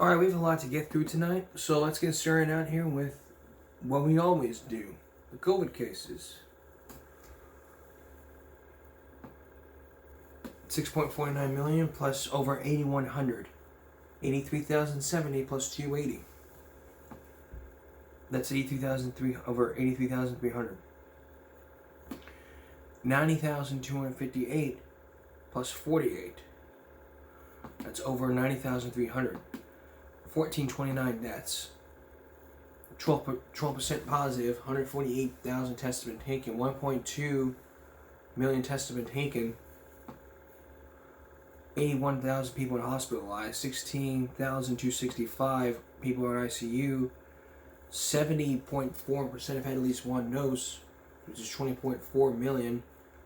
Alright, we have a lot to get through tonight, so let's get started out here with what we always do. The COVID cases. 6.49 million plus over 8,100. 83,070 plus 280. That's 83,300 over 83,300. 90,258 plus 48. That's over 90,300. 1,429 deaths. 12% positive. 148,000 tests have been taken. 1.2 million tests have been taken. 81,000 people hospitalized. 16,265 people are in ICU. 70.4% have had at least one dose, which is 20.4 million.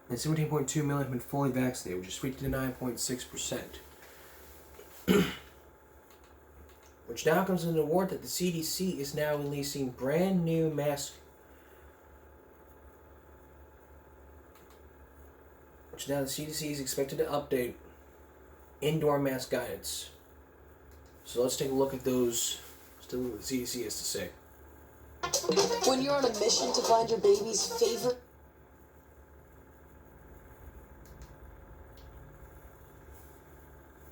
And 17.2 million have been fully vaccinated, which is 59.6%. Which now comes into word that the CDC is now releasing brand new masks. Which now the CDC is expected to update indoor mask guidance. So let's take a look at those. Let's look at what the CDC has to say. When you're on a mission to find your baby's favorite...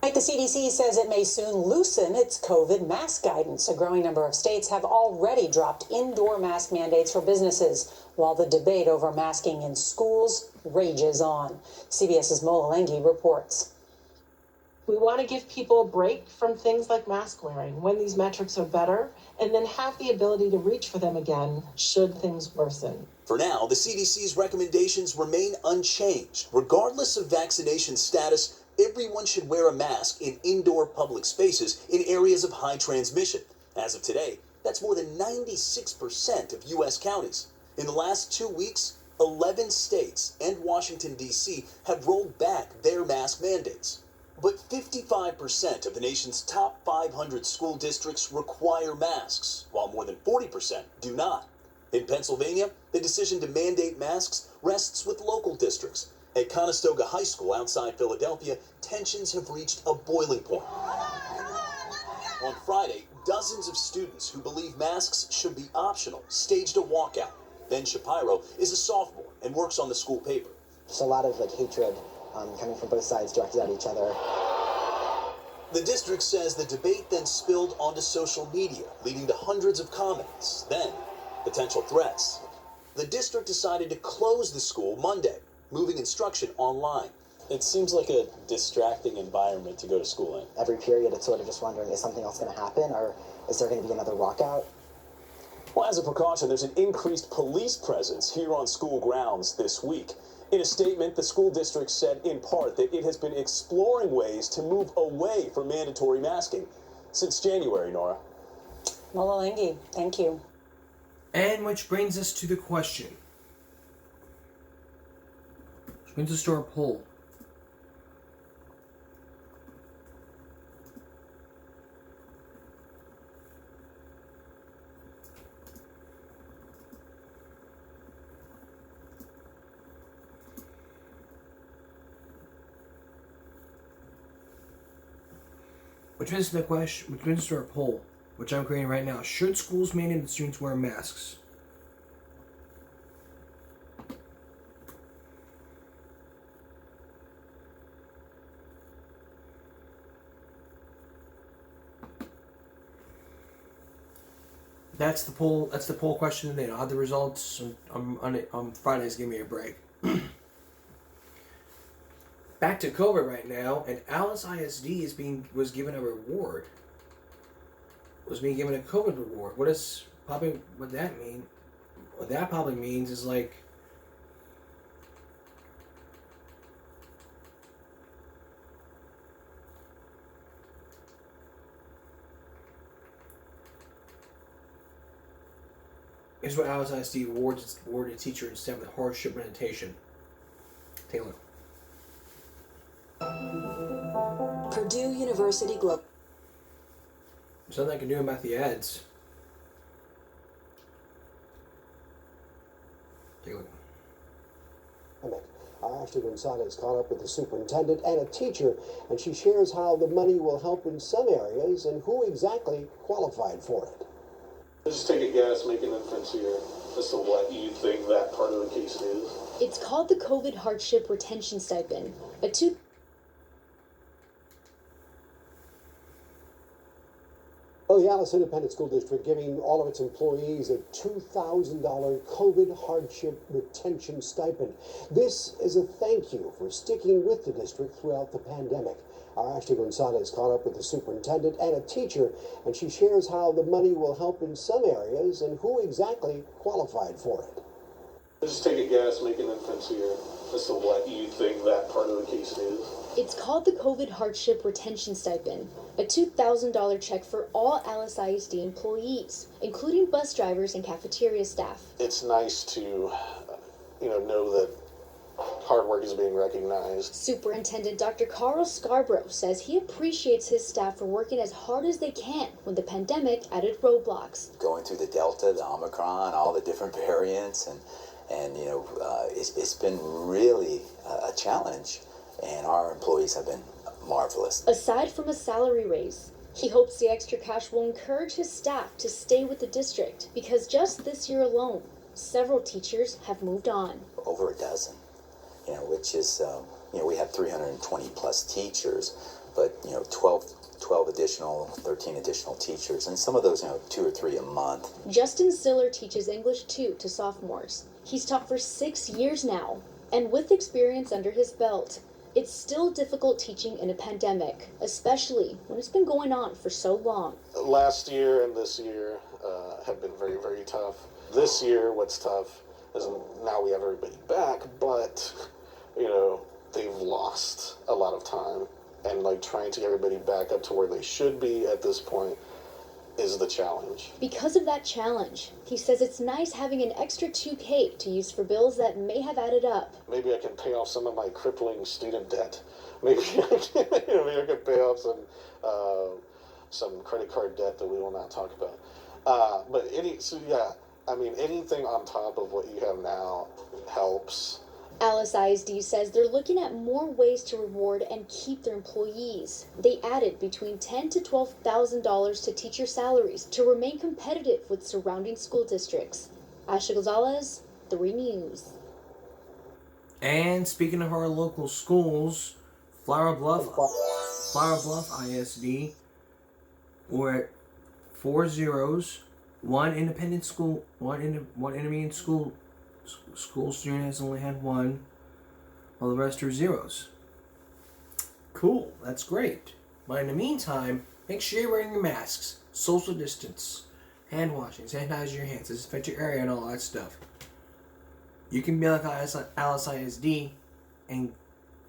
The CDC says it may soon loosen its COVID mask guidance. A growing number of states have already dropped indoor mask mandates for businesses, while the debate over masking in schools rages on. CBS's Mola Lenghi reports. We want to give people a break from things like mask wearing when these metrics are better, and then have the ability to reach for them again should things worsen. For now, the CDC's recommendations remain unchanged. Regardless of vaccination status, everyone should wear a mask in indoor public spaces in areas of high transmission. As of today, that's more than 96% of U.S. counties. In the last 2 weeks, 11 states and Washington, D.C. have rolled back their mask mandates. But 55% of the nation's top 500 school districts require masks, while more than 40% do not. In Pennsylvania, the decision to mandate masks rests with local districts. At Conestoga High School outside Philadelphia, tensions have reached a boiling point. On Friday, dozens of students who believe masks should be optional staged a walkout. Ben Shapiro is a sophomore and works on the school paper. There's a lot of hatred coming from both sides directed at each other. The district says the debate then spilled onto social media, leading to hundreds of comments, then potential threats. The district decided to close the school Monday, moving instruction online. It seems like a distracting environment to go to school in. Every period, it's sort of just wondering, is something else going to happen, or is there going to be another walkout? Well, as a precaution, there's an increased police presence here on school grounds this week. In a statement, the school district said in part that it has been exploring ways to move away from mandatory masking since January, Nora. Mola Lenghi, thank you. And which brings us to the question. Which brings us to our poll. Which brings us to the question, which brings us to our poll, which I'm creating right now. Should schools mandate that students wear masks? That's the poll. That's the poll question today. I'll have the results on Fridays. Give me a break. Back to COVID right now, and Alice ISD was given a reward. Was being given a COVID reward. What that mean? What that probably means is like here's what Alice ISD awarded a teacher instead of hardship meditation. Take a look. Purdue University Globe. There's nothing I can do about the ads. Take a look. Ashley Gonzalez caught up with the superintendent and a teacher, and she shares how the money will help in some areas and who exactly qualified for it. Just take a guess, make an inference here as to what you think that part of the case is. It's called the COVID Hardship Retention Stipend, Well, the Alice Independent School District giving all of its employees a $2,000 COVID hardship retention stipend. This is a thank you for sticking with the district throughout the pandemic. Our Ashley Gonzalez caught up with the superintendent and a teacher, and she shares how the money will help in some areas and who exactly qualified for it. Just take a guess, make an inference here as to what you think that part of the case is. It's called the COVID Hardship Retention Stipend, a $2,000 check for all Alice ISD employees, including bus drivers and cafeteria staff. It's nice to, know that hard work is being recognized. Superintendent Dr. Carl Scarborough says he appreciates his staff for working as hard as they can when the pandemic added roadblocks. Going through the Delta, the Omicron, all the different variants, and it's been really a challenge, and our employees have been marvelous. Aside from a salary raise, he hopes the extra cash will encourage his staff to stay with the district, because just this year alone, several teachers have moved on. Over a dozen, which is, we have 320 plus teachers, but, 12 additional, 13 additional teachers, and some of those, 2 or 3 a month. Justin Siller teaches English 2 to sophomores. He's taught for 6 years now, and with experience under his belt, it's still difficult teaching in a pandemic, especially when it's been going on for so long. Last year and this year have been very, very tough. This year, what's tough is now we have everybody back, but, they've lost a lot of time. And trying to get everybody back up to where they should be at this point is the challenge. Because of that challenge, he says it's nice having an extra $2K to use for bills that may have added up. Maybe I can pay off some of my crippling student debt. Maybe I can pay off some credit card debt that we will not talk about. Anything on top of what you have now helps. Alice ISD says they're looking at more ways to reward and keep their employees. They added between $10,000 to $12,000 to teacher salaries to remain competitive with surrounding school districts. Ashley Gonzalez, 3 News. And speaking of our local schools, Flower Bluff ISD, we're at 4 zeros, 1 independent school, one intermediate school student has only had 1, while the rest are zeros. Cool, that's great. But in the meantime, make sure you're wearing your masks, social distance, hand washing, sanitize your hands, disinfect your area, and all that stuff. You can be like Alice ISD and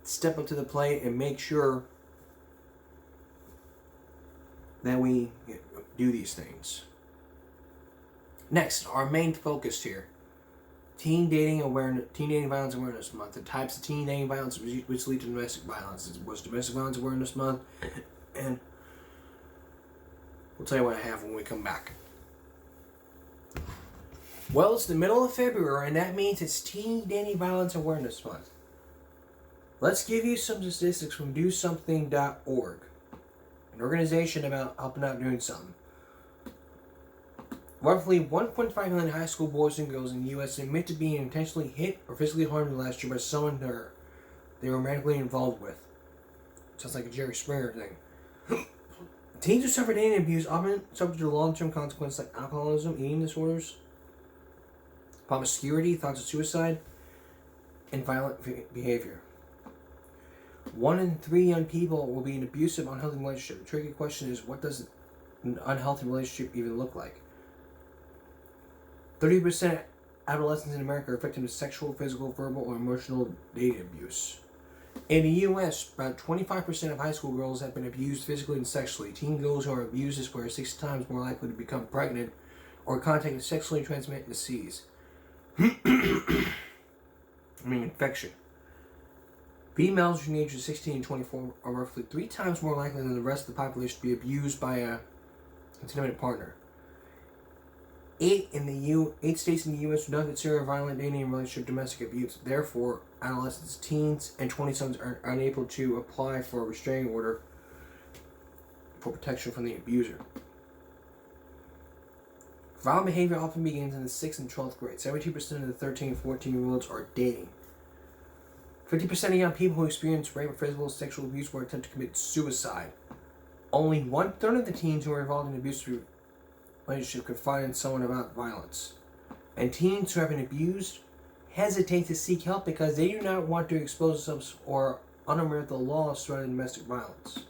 step up to the plate and make sure that we do these things. Next, our main focus here. Teen Dating Violence Awareness Month. The types of teen dating violence which lead to domestic violence. It was Domestic Violence Awareness Month, and we'll tell you what I have when we come back. Well, it's the middle of February, and that means it's Teen Dating Violence Awareness Month. Let's give you some statistics from DoSomething.org, an organization about helping out doing something. Roughly 1.5 million high school boys and girls in the U.S. admit to being intentionally hit or physically harmed last year by someone they were romantically involved with. Sounds like a Jerry Springer thing. Teens who suffer dating abuse often suffer to long-term consequences like alcoholism, eating disorders, promiscuity, thoughts of suicide, and violent behavior. 1 in 3 young people will be in an abusive, unhealthy relationship. The tricky question is, what does an unhealthy relationship even look like? 30% of adolescents in America are victims of sexual, physical, verbal, or emotional dating abuse. In the U.S., about 25% of high school girls have been abused physically and sexually. Teen girls who are abused are 6 times more likely to become pregnant or contact a sexually transmitted disease. Infection. Females between the ages of 16 and 24 are roughly 3 times more likely than the rest of the population to be abused by a intimate partner. 8 states in the U.S. do not consider a violent dating and relationship domestic abuse. Therefore, adolescents, teens, and 20-somethings are unable to apply for a restraining order for protection from the abuser. Violent behavior often begins in the 6th and 12th grade. 72% of the 13 and 14-year-olds are dating. 50% of young people who experience rape or physical and sexual abuse will attempt to commit suicide. Only 1/3 of the teens who are involved in an abusive relationship confide in someone about violence. And teens who have been abused hesitate to seek help because they do not want to expose themselves or unearth the laws surrounding domestic violence.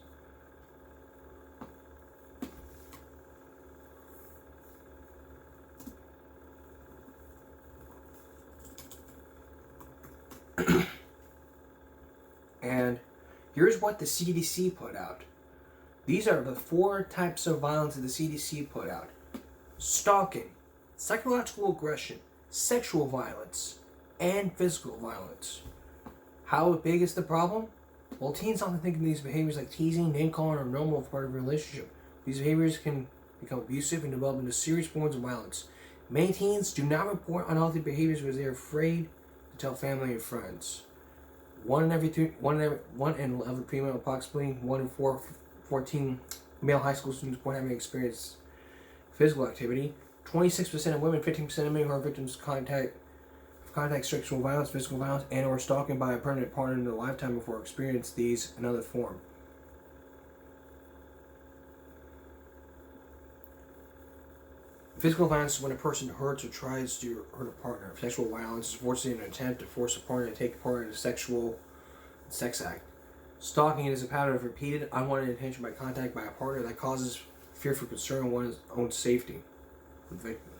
And here's what the CDC put out. These are the 4 types of violence that the CDC put out. Stalking, psychological aggression, sexual violence, and physical violence. How big is the problem? Well, teens often think of these behaviors like teasing, name-calling are normal as part of a relationship. These behaviors can become abusive and develop into serious forms of violence. Many teens do not report unhealthy behaviors because they are afraid to tell family and friends. 1 in 11 female, approximately 1 in 14 male high school students report having experienced physical activity. 26% of women, 15% of men who are victims of contact sexual violence, physical violence, and or stalking by a permanent partner in their lifetime before experience these in other form. Physical violence is when a person hurts or tries to hurt a partner. Sexual violence is forcing an attempt to force a partner to take part in a sex act. Stalking is a pattern of repeated, unwanted attention by contact by a partner that causes fear for concern on one's own safety. The victim.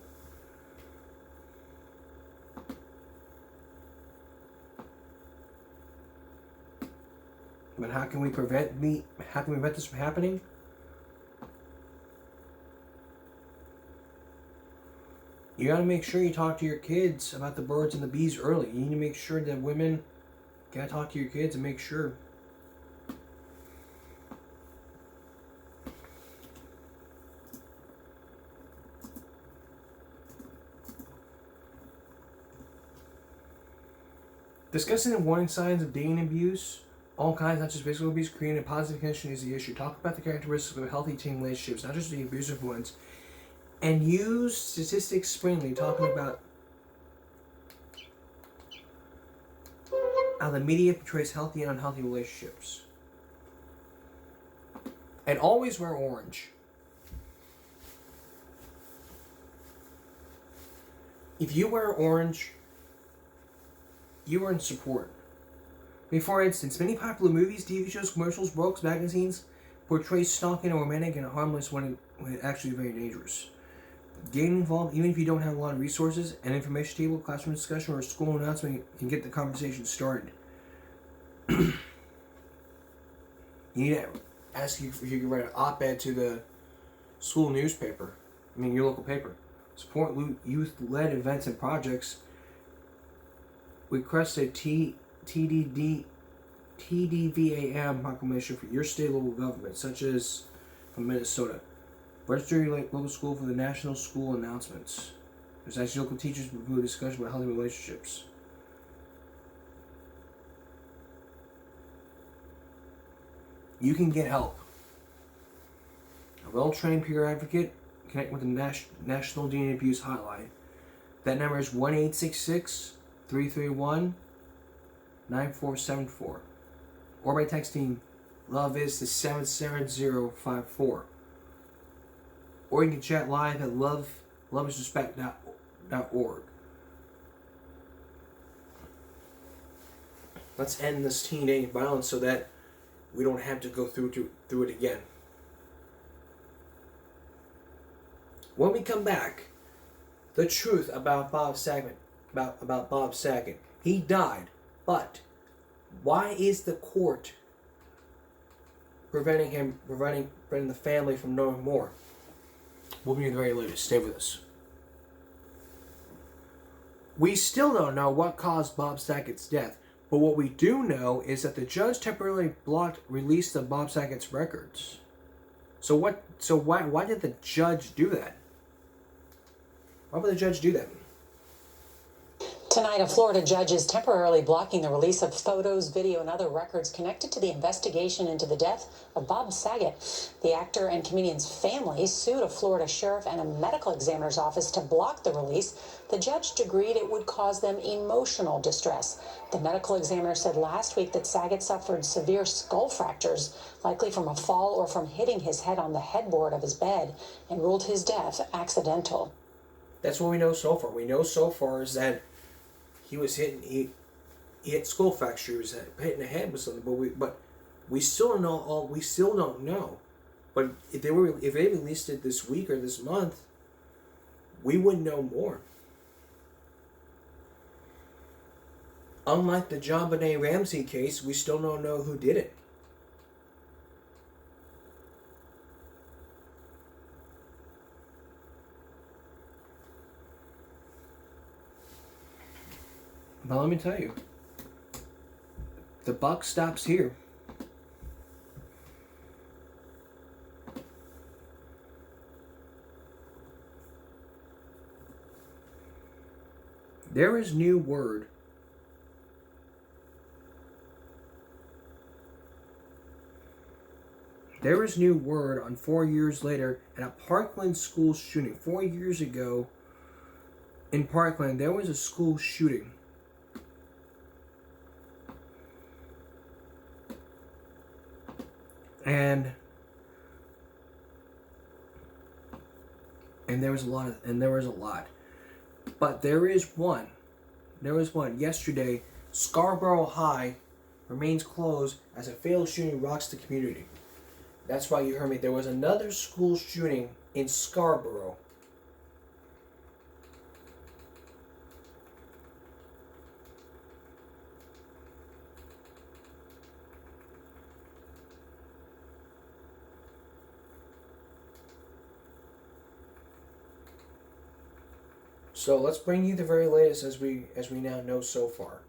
But how can we prevent this from happening? You gotta make sure you talk to your kids about the birds and the bees early. You need to make sure that women gotta talk to your kids and make sure. Discussing the warning signs of dating abuse, all kinds, not just physical abuse, creating a positive connection is the issue. Talk about the characteristics of healthy teen relationships, not just the abusive ones. And use statistics sparingly, talking about how the media portrays healthy and unhealthy relationships. And always wear orange. If you wear orange, you are in support. For instance, many popular movies, TV shows, commercials, books, magazines portray stalking or romantic and harmless when it actually is very dangerous. Getting involved, even if you don't have a lot of resources, an information table, classroom discussion, or a school announcement can get the conversation started. You need to ask you if you can write an op-ed to the school newspaper. Your local paper. Support youth-led events and projects. Request a TDVAM proclamation for your state local government, such as from Minnesota. Register your local school for the national school announcements. There's actually local teachers who do a discussion about healthy relationships. You can get help. A well-trained peer advocate, connect with the National Dating Abuse Hotline. That number is 1-866-331-9474. Or by texting LOVE IS to 77054. Or you can chat live at loveisrespect.org. Let's end this teen dating violence so that we don't have to go through it again. When we come back, the truth about Bob Saget. About Bob Saget. He died, but why is the court preventing the family from knowing more? We'll be in the very latest. Stay with us. We still don't know what caused Bob Saget's death, but what we do know is that the judge temporarily blocked release of Bob Saget's records. So why did the judge do that? Why would the judge do that? Tonight, a Florida judge is temporarily blocking the release of photos, video, and other records connected to the investigation into the death of Bob Saget. The actor and comedian's family sued a Florida sheriff and a medical examiner's office to block the release. The judge agreed it would cause them emotional distress. The medical examiner said last week that Saget suffered severe skull fractures, likely from a fall or from hitting his head on the headboard of his bed, and ruled his death accidental. That's what we know so far. We know so far is that he was hitting. He hit skull fracture. He was hitting the head with something. But we still don't know. We still don't know. But if they released it this week or this month, we would know more. Unlike the John Benet Ramsey case, we still don't know who did it. But let me tell you, the buck stops here. There is new word. There is new word on 4 years later at a Parkland school shooting. 4 years ago in Parkland, there was a school shooting. And there was a lot. But there is one. There was one. Yesterday, Scarborough High remains closed as a failed shooting rocks the community. That's why you heard me. There was another school shooting in Scarborough. So let's bring you the very latest as we now know so far.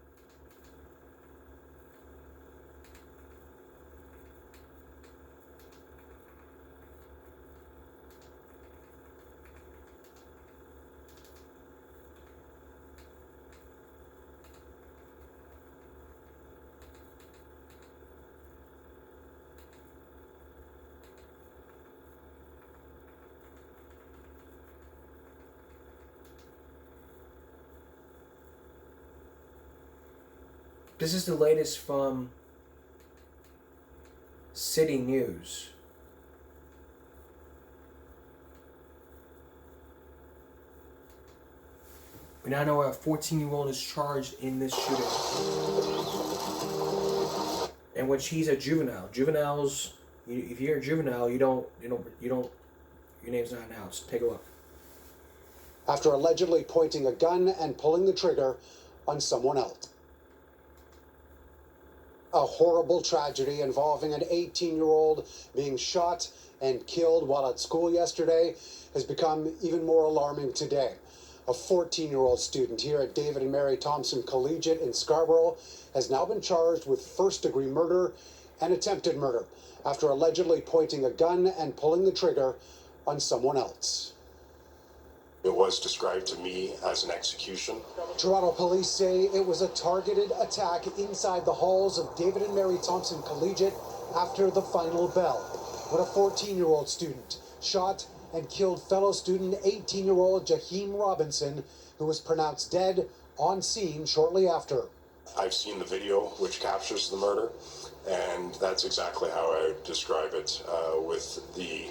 This is the latest from City News. We now know a 14-year-old is charged in this shooting, in which he's a juvenile. Juveniles, if you're a juvenile, you don't, your name's not announced. Take a look. After allegedly pointing a gun and pulling the trigger on someone else. A horrible tragedy involving an 18-year-old being shot and killed while at school yesterday has become even more alarming today. A 14-year-old student here at David and Mary Thompson Collegiate in Scarborough has now been charged with first-degree murder and attempted murder after allegedly pointing a gun and pulling the trigger on someone else. It was described to me as an execution. Toronto police say it was a targeted attack inside the halls of David and Mary Thompson Collegiate after the final bell, when a 14-year-old student shot and killed fellow student 18-year-old Jaheim Robinson, who was pronounced dead on scene shortly after. I've seen the video which captures the murder, and that's exactly how I would describe it, with the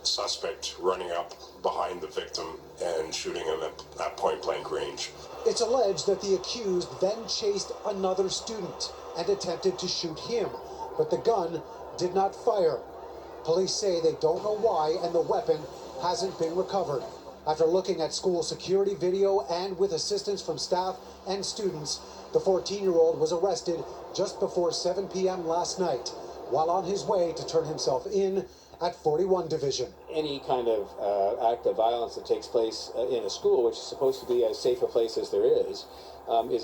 suspect running up behind the victim and shooting him at point-blank range. It's alleged that the accused then chased another student and attempted to shoot him, but the gun did not fire. Police say they don't know why, and the weapon hasn't been recovered. After looking at school security video and with assistance from staff and students, the 14-year-old was arrested just before 7 p.m. last night, while on his way to turn himself in at 41 Division. Any kind of act of violence that takes place in a school, which is supposed to be as safe a place as there is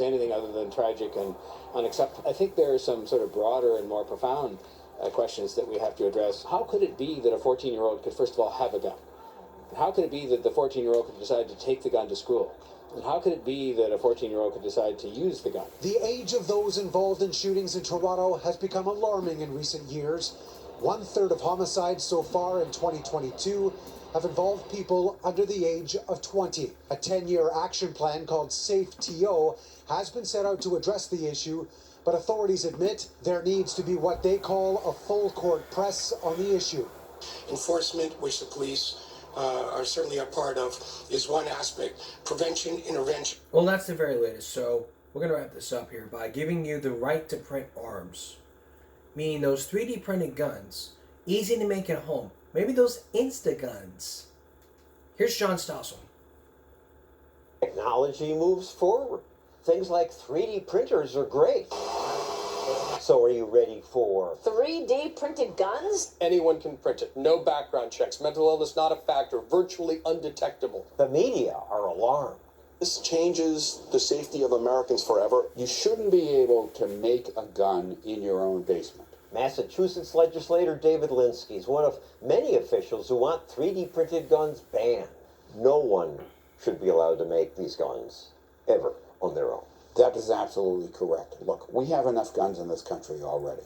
anything other than tragic and unacceptable. I think there are some sort of broader and more profound questions that we have to address. How could it be that a 14-year-old could, first of all, have a gun? How could it be that the 14-year-old could decide to take the gun to school? And how could it be that a 14-year-old could decide to use the gun? The age of those involved in shootings in Toronto has become alarming in recent years. 1/3 of homicides so far in 2022 have involved people under the age of 20. A 10-year action plan called Safe TO has been set out to address the issue, but authorities admit there needs to be what they call a full court press on the issue. Enforcement, which the police are certainly a part of, is one aspect. Prevention, intervention. Well, that's the very latest. So we're going to wrap this up here by giving you the right to print arms. Meaning those 3D printed guns, easy to make at home. Maybe those Insta-guns. Here's John Stossel. Technology moves forward. Things like 3D printers are great. So are you ready for 3D printed guns? Anyone can print it. No background checks. Mental illness not a factor. Virtually undetectable. The media are alarmed. This changes the safety of Americans forever. You shouldn't be able to make a gun in your own basement. Massachusetts legislator David Linsky is one of many officials who want 3D printed guns banned. No one should be allowed to make these guns, ever, on their own. That is absolutely correct. Look, we have enough guns in this country already.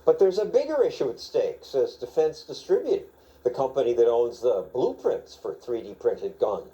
But there's a bigger issue at stake, says Defense Distributing, the company that owns the blueprints for 3D printed guns.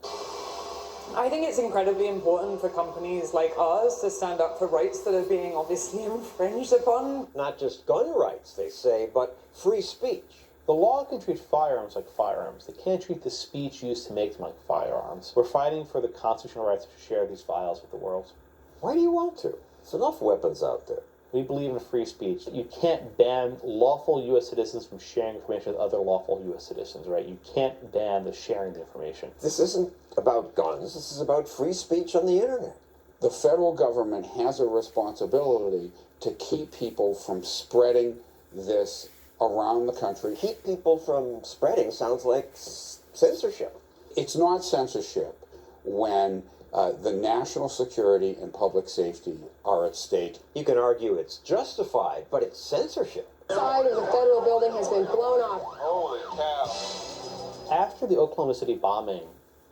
I think it's incredibly important for companies like ours to stand up for rights that are being obviously infringed upon. Not just gun rights, they say, but free speech. The law can treat firearms like firearms. They can't treat the speech used to make them like firearms. We're fighting for the constitutional rights to share these files with the world. Why do you want to? There's enough weapons out there. We believe in free speech. You can't ban lawful U.S. citizens from sharing information with other lawful U.S. citizens, right? You can't ban the sharing of information. This isn't about guns. This is about free speech on the internet. The federal government has a responsibility to keep people from spreading this around the country. Keep people from spreading sounds like censorship. It's not censorship when the national security and public safety are at stake. You can argue it's justified, but it's censorship. The side of the federal building has been blown off. Holy cow. After the Oklahoma City bombing,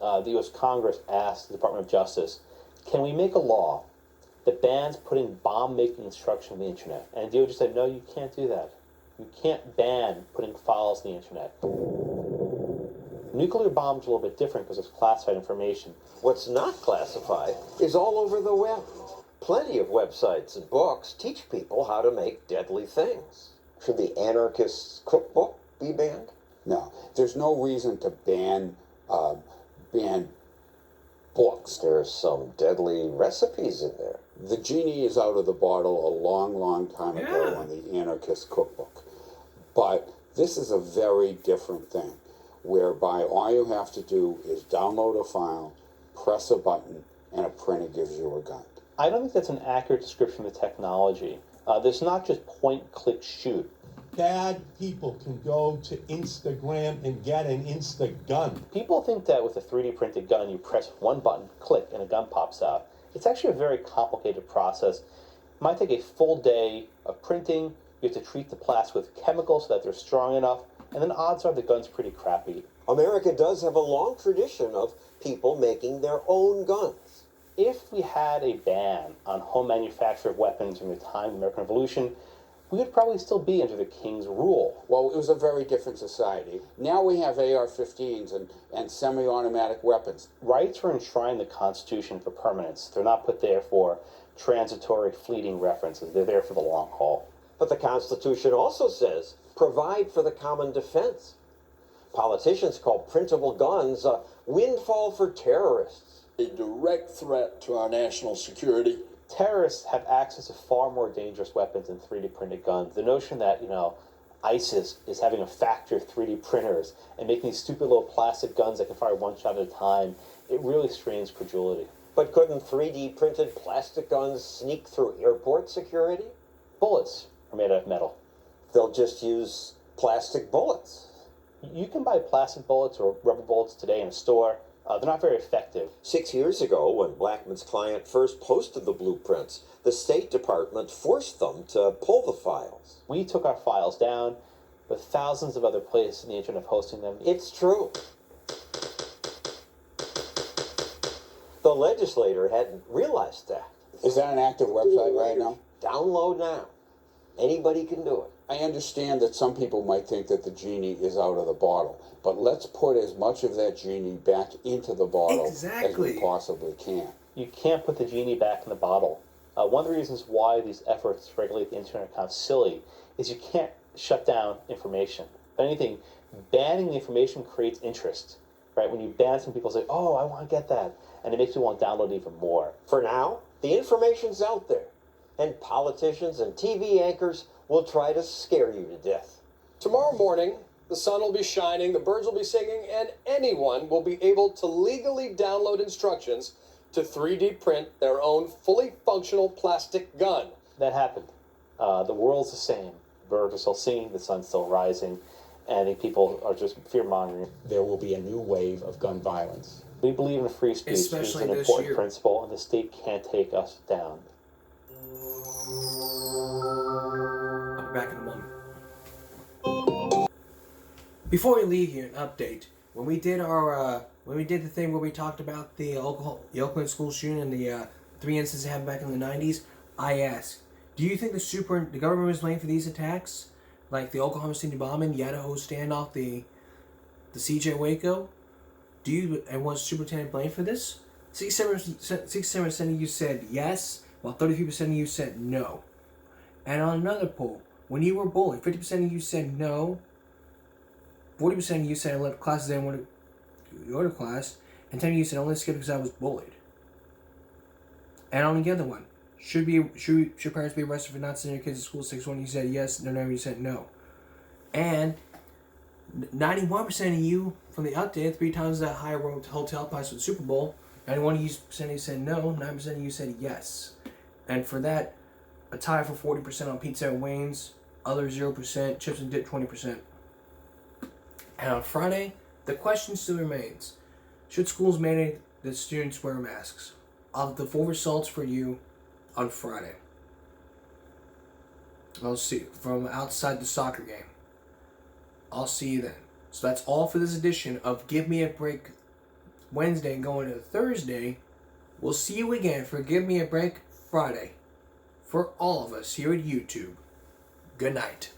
the U.S. Congress asked the Department of Justice, can we make a law that bans putting bomb-making instruction on the internet? And DOJ said, no, you can't do that. You can't ban putting files on the internet. Nuclear bombs are a little bit different because it's classified information. What's not classified is all over the web. Plenty of websites and books teach people how to make deadly things. Should the Anarchist Cookbook be banned? No, there's no reason to ban books. There's some deadly recipes in there. The genie is out of the bottle a long, long time ago on the Anarchist Cookbook. But this is a very different thing, whereby all you have to do is download a file, press a button, and a printer gives you a gun. I don't think that's an accurate description of the technology. There's not just point, click, shoot. Bad people can go to Instagram and get an Insta-gun. People think that with a 3D printed gun, you press one button, click, and a gun pops out. It's actually a very complicated process. It might take a full day of printing. You have to treat the plastic with chemicals so that they're strong enough, and then odds are the gun's pretty crappy. America does have a long tradition of people making their own guns. If we had a ban on home manufacture of weapons during the time of the American Revolution, we would probably still be under the king's rule. Well, it was a very different society. Now we have AR-15s and semi-automatic weapons. Rights are enshrined in the Constitution for permanence. They're not put there for transitory, fleeting references. They're there for the long haul. But the Constitution also says, provide for the common defense. Politicians call printable guns a windfall for terrorists. A direct threat to our national security. Terrorists have access to far more dangerous weapons than 3D printed guns. The notion that, ISIS is having a factory of 3D printers and making these stupid little plastic guns that can fire one shot at a time, it really strains credulity. But couldn't 3D printed plastic guns sneak through airport security? Bullets are made out of metal. They'll just use plastic bullets. You can buy plastic bullets or rubber bullets today in a store. They're not very effective. 6 years ago, when Blackman's client first posted the blueprints, the State Department forced them to pull the files. We took our files down, but thousands of other places on the internet hosting them. It's true. the legislator hadn't realized that. Is that an active website right now? Download now. Anybody can do it. I understand that some people might think that the genie is out of the bottle, but let's put as much of that genie back into the bottle as we possibly can. You can't put the genie back in the bottle. One of the reasons why these efforts to regulate the internet are kind of silly is you can't shut down information. If anything, banning the information creates interest. Right? When you ban some people say, oh, I want to get that, and it makes people want to download even more. For now, the information's out there, and politicians and TV anchors will try to scare you to death. Tomorrow morning, the sun will be shining, the birds will be singing, and anyone will be able to legally download instructions to 3D print their own fully functional plastic gun. That happened. The world's the same. Birds are still singing, the sun's still rising, and I think people are just fear-mongering. There will be a new wave of gun violence. We believe in free speech, which is an important principle, and the state can't take us down. I'll be back in a moment. Before we leave here, an update. When we did the thing where we talked about the Oakland school shooting and the 3 incidents that happened back in the 90s, I asked, do you think the government was blamed for these attacks? Like the Oklahoma City bombing, the Idaho standoff, the CJ Waco? And was Superintendent blamed for this? 67% of you said yes, while 33% of you said no. And on another poll, when you were bullied, 50% of you said no, 40% of you said I left classes I didn't want to go to class, and 10% of you said I only skipped because I was bullied. And on the other one, should parents be arrested for not sending their kids to school 6-1? You said yes, no, you said no. And 91% of you from the update, 3 times that higher hotel price for the Super Bowl, 91% of you said no, 9% of you said yes. And for that, a tie for 40% on pizza and wings, other 0%, chips and dip 20%. And on Friday, the question still remains, should schools mandate that students wear masks? I'll have the full results for you on Friday. I'll see from outside the soccer game. I'll see you then. So that's all for this edition of Give Me a Break Wednesday and going to Thursday. We'll see you again for Give Me a Break Friday. For all of us here at YouTube, good night.